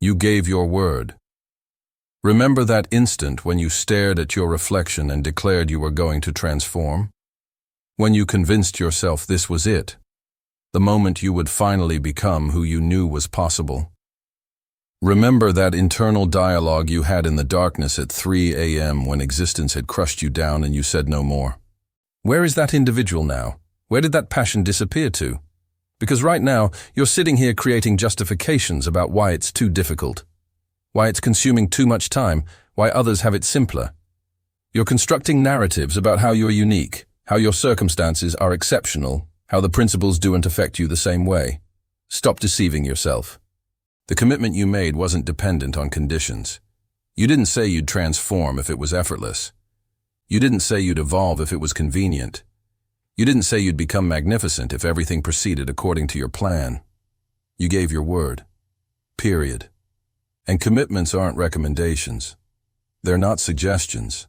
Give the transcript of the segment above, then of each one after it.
You gave your word. Remember that instant when you stared at your reflection and declared you were going to transform? When you convinced yourself this was it, the moment you would finally become who you knew was possible? Remember that internal dialogue you had in the darkness at 3 a.m. when existence had crushed you down and you said no more? Where is that individual now? Where did that passion disappear to? Because right now, you're sitting here creating justifications about why it's too difficult, why it's consuming too much time, why others have it simpler. You're constructing narratives about how you're unique, how your circumstances are exceptional, how the principles don't affect you the same way. Stop deceiving yourself. The commitment you made wasn't dependent on conditions. You didn't say you'd transform if it was effortless. You didn't say you'd evolve if it was convenient. You didn't say you'd become magnificent if everything proceeded according to your plan. You gave your word. Period. And commitments aren't recommendations. They're not suggestions.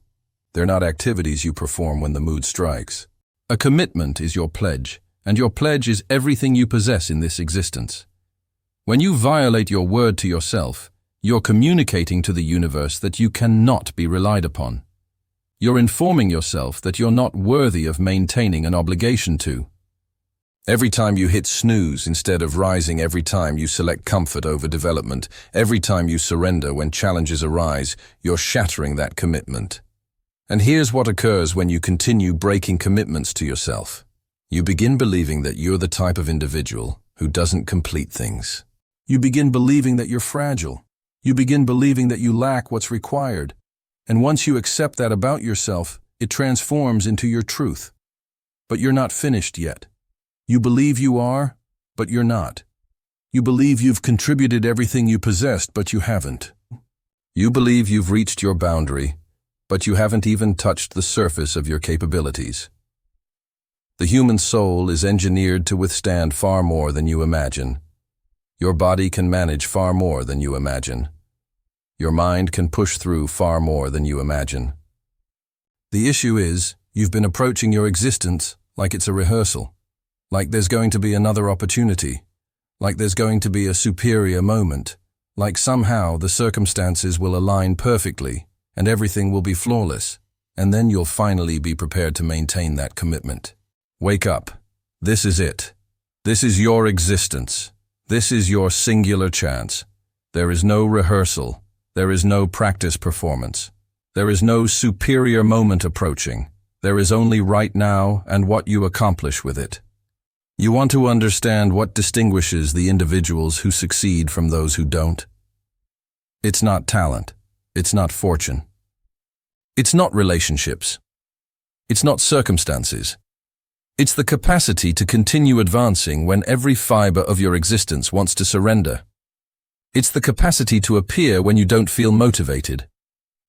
They're not activities you perform when the mood strikes. A commitment is your pledge, and your pledge is everything you possess in this existence. When you violate your word to yourself, you're communicating to the universe that you cannot be relied upon. You're informing yourself that you're not worthy of maintaining an obligation to. Every time you hit snooze instead of rising, every time you select comfort over development, every time you surrender when challenges arise, you're shattering that commitment. And here's what occurs when you continue breaking commitments to yourself. You begin believing that you're the type of individual who doesn't complete things. You begin believing that you're fragile. You begin believing that you lack what's required. And once you accept that about yourself, it transforms into your truth. But you're not finished yet. You believe you are, but you're not. You believe you've contributed everything you possessed, but you haven't. You believe you've reached your boundary, but you haven't even touched the surface of your capabilities. The human soul is engineered to withstand far more than you imagine. Your body can manage far more than you imagine. Your mind can push through far more than you imagine. The issue is, you've been approaching your existence like it's a rehearsal, like there's going to be another opportunity, like there's going to be a superior moment, like somehow the circumstances will align perfectly and everything will be flawless, and then you'll finally be prepared to maintain that commitment. Wake up. This is it. This is your existence. This is your singular chance. There is no rehearsal. There is no practice performance. There is no superior moment approaching. There is only right now and what you accomplish with it. You want to understand what distinguishes the individuals who succeed from those who don't? It's not talent. It's not fortune. It's not relationships. It's not circumstances. It's the capacity to continue advancing when every fiber of your existence wants to surrender. It's the capacity to appear when you don't feel motivated.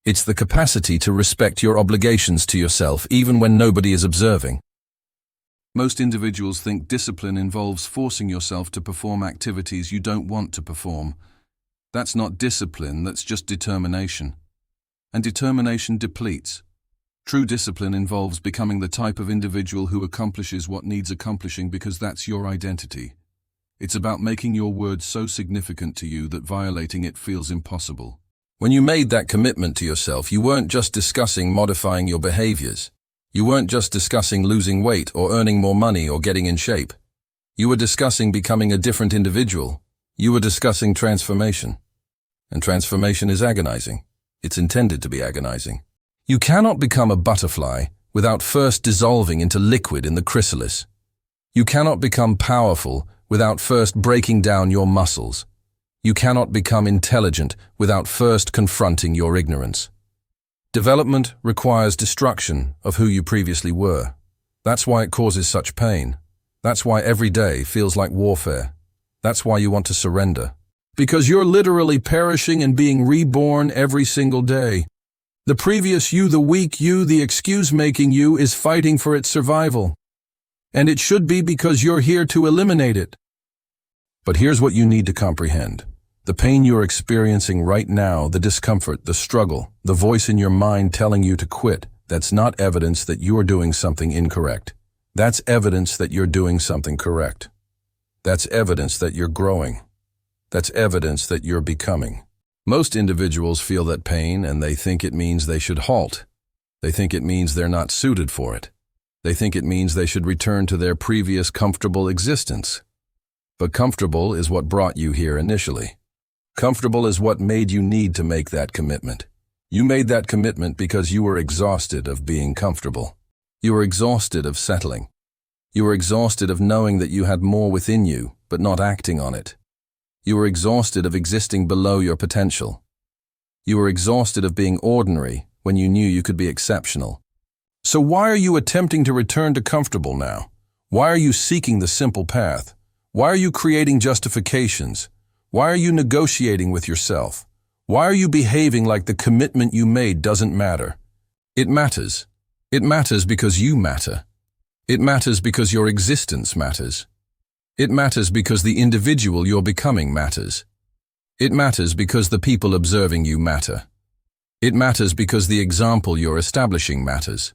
It's the capacity to respect your obligations to yourself even when nobody is observing. Most individuals think discipline involves forcing yourself to perform activities you don't want to perform. That's not discipline, that's just determination. And determination depletes. True discipline involves becoming the type of individual who accomplishes what needs accomplishing because that's your identity. It's about making your word so significant to you that violating it feels impossible. When you made that commitment to yourself, you weren't just discussing modifying your behaviors. You weren't just discussing losing weight or earning more money or getting in shape. You were discussing becoming a different individual. You were discussing transformation. And transformation is agonizing. It's intended to be agonizing. You cannot become a butterfly without first dissolving into liquid in the chrysalis. You cannot become powerful without first breaking down your muscles. You cannot become intelligent without first confronting your ignorance. Development requires destruction of who you previously were. That's why it causes such pain. That's why every day feels like warfare. That's why you want to surrender. Because you're literally perishing and being reborn every single day. The previous you, the weak you, the excuse-making you is fighting for its survival. And it should be because you're here to eliminate it. But here's what you need to comprehend. The pain you're experiencing right now, the discomfort, the struggle, the voice in your mind telling you to quit, that's not evidence that you're doing something incorrect. That's evidence that you're doing something correct. That's evidence that you're growing. That's evidence that you're becoming. Most individuals feel that pain and they think it means they should halt. They think it means they're not suited for it. They think it means they should return to their previous comfortable existence. But comfortable is what brought you here initially. Comfortable is what made you need to make that commitment. You made that commitment because you were exhausted of being comfortable. You were exhausted of settling. You were exhausted of knowing that you had more within you, but not acting on it. You were exhausted of existing below your potential. You were exhausted of being ordinary when you knew you could be exceptional. So why are you attempting to return to comfortable now? Why are you seeking the simple path? Why are you creating justifications? Why are you negotiating with yourself? Why are you behaving like the commitment you made doesn't matter? It matters. It matters because you matter. It matters because your existence matters. It matters because the individual you're becoming matters. It matters because the people observing you matter. It matters because the example you're establishing matters.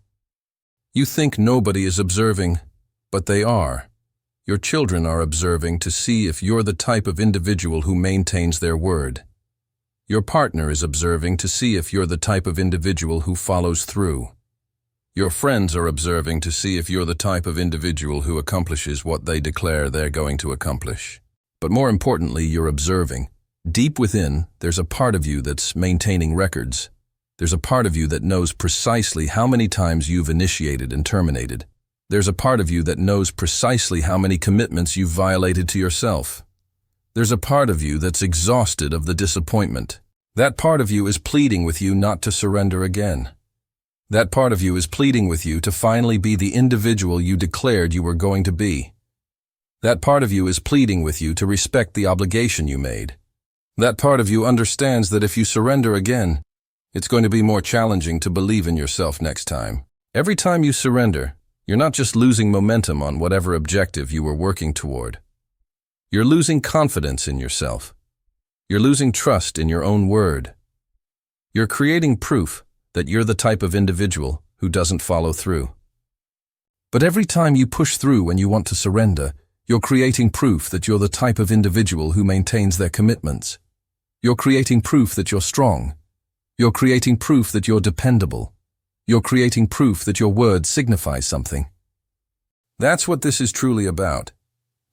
You think nobody is observing, but they are. Your children are observing to see if you're the type of individual who maintains their word. Your partner is observing to see if you're the type of individual who follows through. Your friends are observing to see if you're the type of individual who accomplishes what they declare they're going to accomplish. But more importantly, you're observing. Deep within, there's a part of you that's maintaining records. There's a part of you that knows precisely how many times you've initiated and terminated. There's a part of you that knows precisely how many commitments you've violated to yourself. There's a part of you that's exhausted of the disappointment. That part of you is pleading with you not to surrender again. That part of you is pleading with you to finally be the individual you declared you were going to be. That part of you is pleading with you to respect the obligation you made. That part of you understands that if you surrender again, it's going to be more challenging to believe in yourself next time. Every time you surrender, you're not just losing momentum on whatever objective you were working toward. You're losing confidence in yourself. You're losing trust in your own word. You're creating proof that you're the type of individual who doesn't follow through. But every time you push through when you want to surrender, you're creating proof that you're the type of individual who maintains their commitments. You're creating proof that you're strong. You're creating proof that you're dependable. You're creating proof that your word signifies something. That's what this is truly about.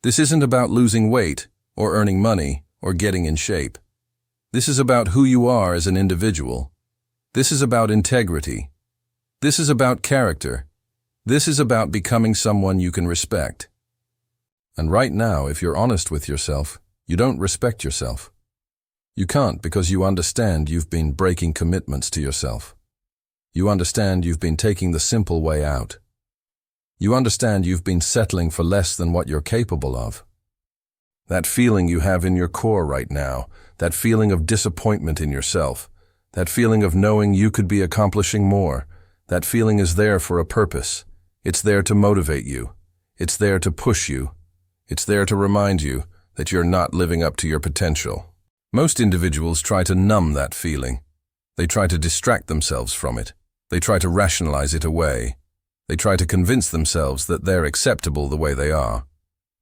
This isn't about losing weight, or earning money, or getting in shape. This is about who you are as an individual. This is about integrity. This is about character. This is about becoming someone you can respect. And right now, if you're honest with yourself, you don't respect yourself. You can't because you understand you've been breaking commitments to yourself. You understand you've been taking the simple way out. You understand you've been settling for less than what you're capable of. That feeling you have in your core right now, that feeling of disappointment in yourself, that feeling of knowing you could be accomplishing more, that feeling is there for a purpose. It's there to motivate you. It's there to push you. It's there to remind you that you're not living up to your potential. Most individuals try to numb that feeling. They try to distract themselves from it. They try to rationalize it away. They try to convince themselves that they're acceptable the way they are.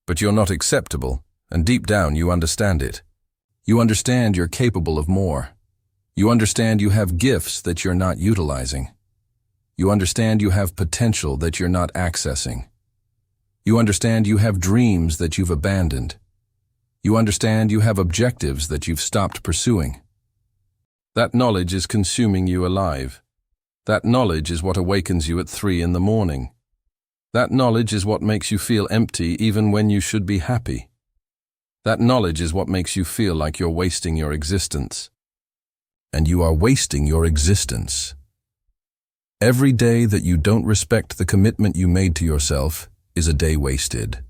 But you're not acceptable, and deep down you understand it. You understand you're capable of more. You understand you have gifts that you're not utilizing. You understand you have potential that you're not accessing. You understand you have dreams that you've abandoned. You understand you have objectives that you've stopped pursuing. That knowledge is consuming you alive. That knowledge is what awakens you at 3 in the morning. That knowledge is what makes you feel empty even when you should be happy. That knowledge is what makes you feel like you're wasting your existence. And you are wasting your existence. Every day that you don't respect the commitment you made to yourself is a day wasted.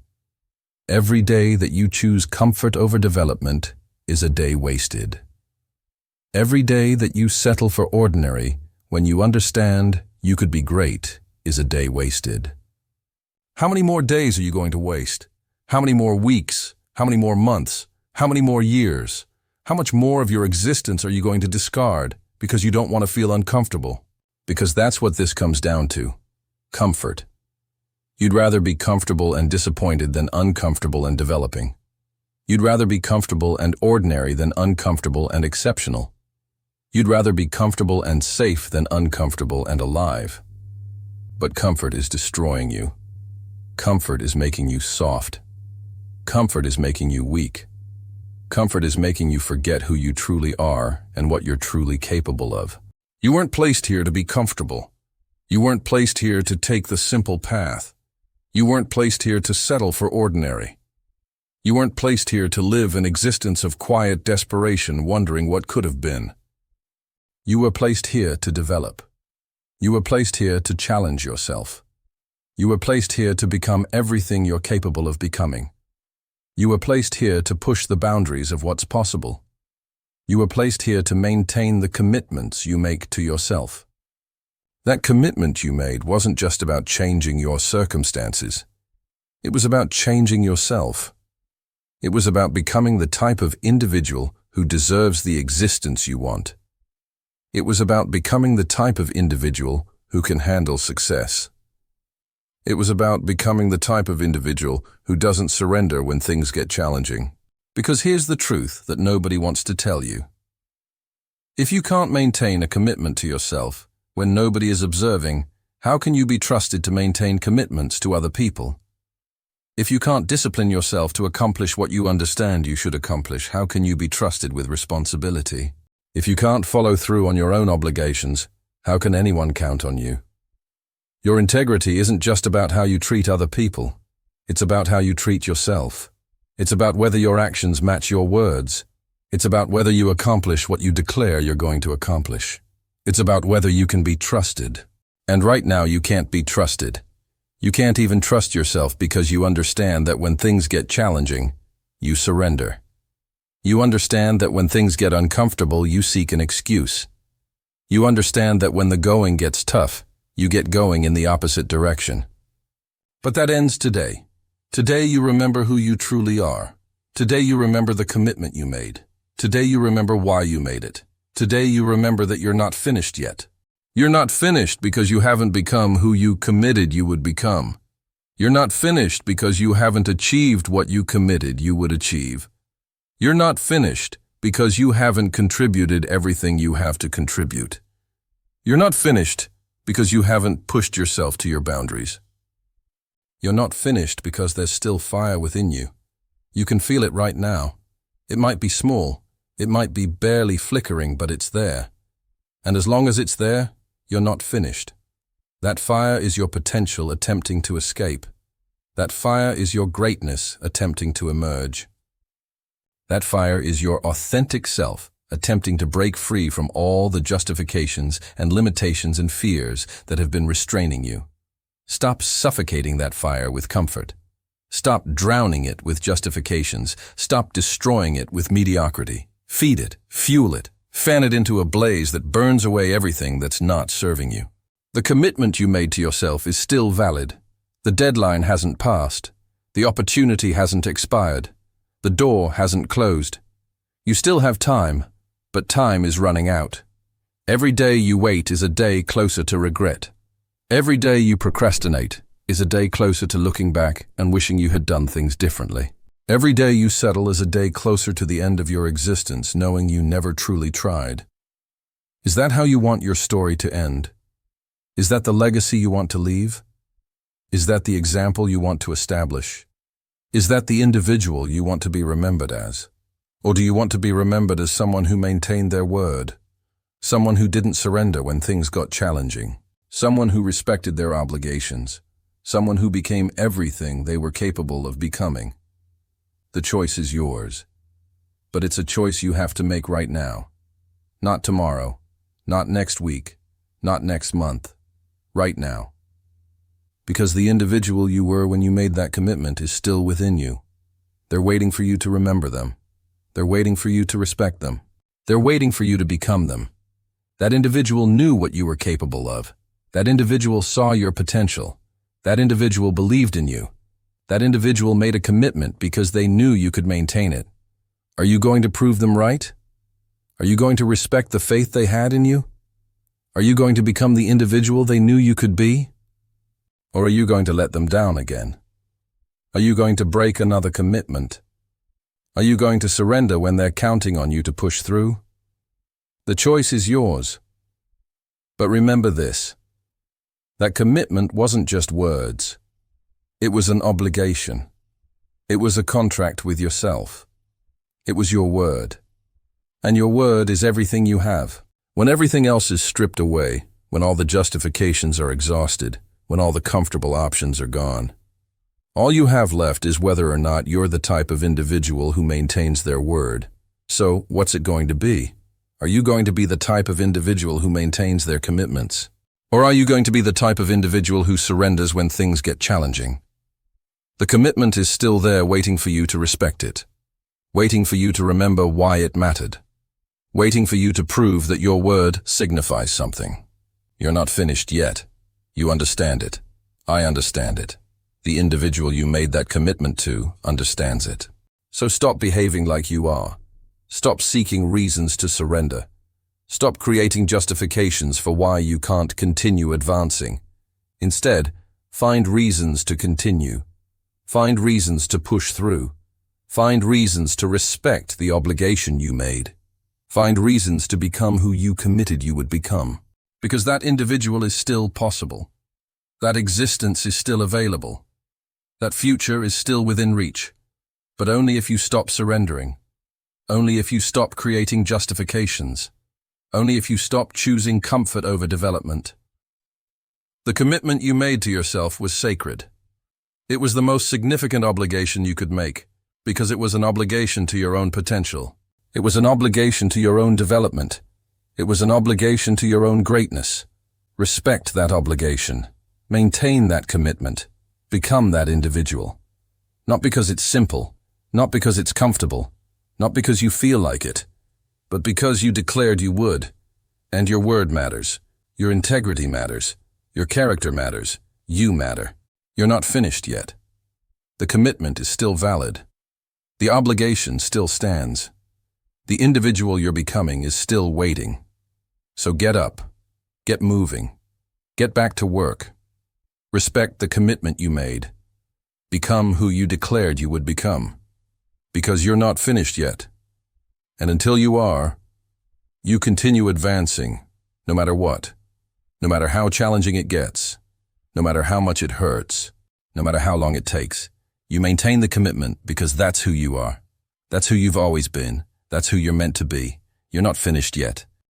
Every day that you choose comfort over development is a day wasted. Every day that you settle for ordinary when you understand you could be great is a day wasted. How many more days are you going to waste? How many more weeks? How many more months? How many more years? How much more of your existence are you going to discard because you don't want to feel uncomfortable? Because that's what this comes down to. Comfort. You'd rather be comfortable and disappointed than uncomfortable and developing. You'd rather be comfortable and ordinary than uncomfortable and exceptional. You'd rather be comfortable and safe than uncomfortable and alive. But comfort is destroying you. Comfort is making you soft. Comfort is making you weak. Comfort is making you forget who you truly are and what you're truly capable of. You weren't placed here to be comfortable. You weren't placed here to take the simple path. You weren't placed here to settle for ordinary. You weren't placed here to live an existence of quiet desperation, wondering what could have been. You were placed here to develop. You were placed here to challenge yourself. You were placed here to become everything you're capable of becoming. You were placed here to push the boundaries of what's possible. You were placed here to maintain the commitments you make to yourself. That commitment you made wasn't just about changing your circumstances. It was about changing yourself. It was about becoming the type of individual who deserves the existence you want. It was about becoming the type of individual who can handle success. It was about becoming the type of individual who doesn't surrender when things get challenging. Because here's the truth that nobody wants to tell you. If you can't maintain a commitment to yourself when nobody is observing, how can you be trusted to maintain commitments to other people? If you can't discipline yourself to accomplish what you understand you should accomplish, how can you be trusted with responsibility? If you can't follow through on your own obligations, how can anyone count on you? Your integrity isn't just about how you treat other people. It's about how you treat yourself. It's about whether your actions match your words. It's about whether you accomplish what you declare you're going to accomplish. It's about whether you can be trusted. And right now you can't be trusted. You can't even trust yourself because you understand that when things get challenging, you surrender. You understand that when things get uncomfortable, you seek an excuse. You understand that when the going gets tough, you get going in the opposite direction. But that ends today. Today you remember who you truly are. Today you remember the commitment you made. Today you remember why you made it. Today you remember that you're not finished yet. You're not finished because you haven't become who you committed you would become. You're not finished because you haven't achieved what you committed you would achieve. You're not finished because you haven't contributed everything you have to contribute. You're not finished because you haven't pushed yourself to your boundaries. You're not finished because there's still fire within you. You can feel it right now. It might be small. It might be barely flickering, but it's there. And as long as it's there, you're not finished. That fire is your potential attempting to escape. That fire is your greatness attempting to emerge. That fire is your authentic self attempting to break free from all the justifications and limitations and fears that have been restraining you. Stop suffocating that fire with comfort. Stop drowning it with justifications. Stop destroying it with mediocrity. Feed it, fuel it, fan it into a blaze that burns away everything that's not serving you. The commitment you made to yourself is still valid. The deadline hasn't passed. The opportunity hasn't expired. The door hasn't closed. You still have time, but time is running out. Every day you wait is a day closer to regret. Every day you procrastinate is a day closer to looking back and wishing you had done things differently. Every day you settle is a day closer to the end of your existence, knowing you never truly tried. Is that how you want your story to end? Is that the legacy you want to leave? Is that the example you want to establish? Is that the individual you want to be remembered as? Or do you want to be remembered as someone who maintained their word? Someone who didn't surrender when things got challenging? Someone who respected their obligations? Someone who became everything they were capable of becoming? The choice is yours. But it's a choice you have to make right now. Not tomorrow, not next week, not next month. Right now. Because the individual you were when you made that commitment is still within you. They're waiting for you to remember them. They're waiting for you to respect them. They're waiting for you to become them. That individual knew what you were capable of. That individual saw your potential. That individual believed in you. That individual made a commitment because they knew you could maintain it. Are you going to prove them right? Are you going to respect the faith they had in you? Are you going to become the individual they knew you could be? Or are you going to let them down again? Are you going to break another commitment? Are you going to surrender when they're counting on you to push through? The choice is yours. But remember this: that commitment wasn't just words. It was an obligation. It was a contract with yourself. It was your word. And your word is everything you have. When everything else is stripped away, when all the justifications are exhausted, when all the comfortable options are gone, all you have left is whether or not you're the type of individual who maintains their word. So, what's it going to be? Are you going to be the type of individual who maintains their commitments? Or are you going to be the type of individual who surrenders when things get challenging? The commitment is still there waiting for you to respect it, waiting for you to remember why it mattered, waiting for you to prove that your word signifies something. You're not finished yet. You understand it. I understand it. The individual you made that commitment to understands it. So stop behaving like you are. Stop seeking reasons to surrender. Stop creating justifications for why you can't continue advancing. Instead, find reasons to continue. Find reasons to push through. Find reasons to respect the obligation you made. Find reasons to become who you committed you would become. Because that individual is still possible. That existence is still available. That future is still within reach. But only if you stop surrendering. Only if you stop creating justifications. Only if you stop choosing comfort over development. The commitment you made to yourself was sacred. It was the most significant obligation you could make, because it was an obligation to your own potential. It was an obligation to your own development. It was an obligation to your own greatness. Respect that obligation. Maintain that commitment. Become that individual. Not because it's simple, not because it's comfortable, not because you feel like it, but because you declared you would. And your word matters. Your integrity matters. Your character matters. You matter. You're not finished yet. The commitment is still valid. The obligation still stands. The individual you're becoming is still waiting. So get up. Get moving. Get back to work. Respect the commitment you made. Become who you declared you would become. Because you're not finished yet. And until you are, you continue advancing, no matter what. No matter how challenging it gets. No matter how much it hurts. No matter how long it takes. You maintain the commitment because that's who you are. That's who you've always been. That's who you're meant to be. You're not finished yet.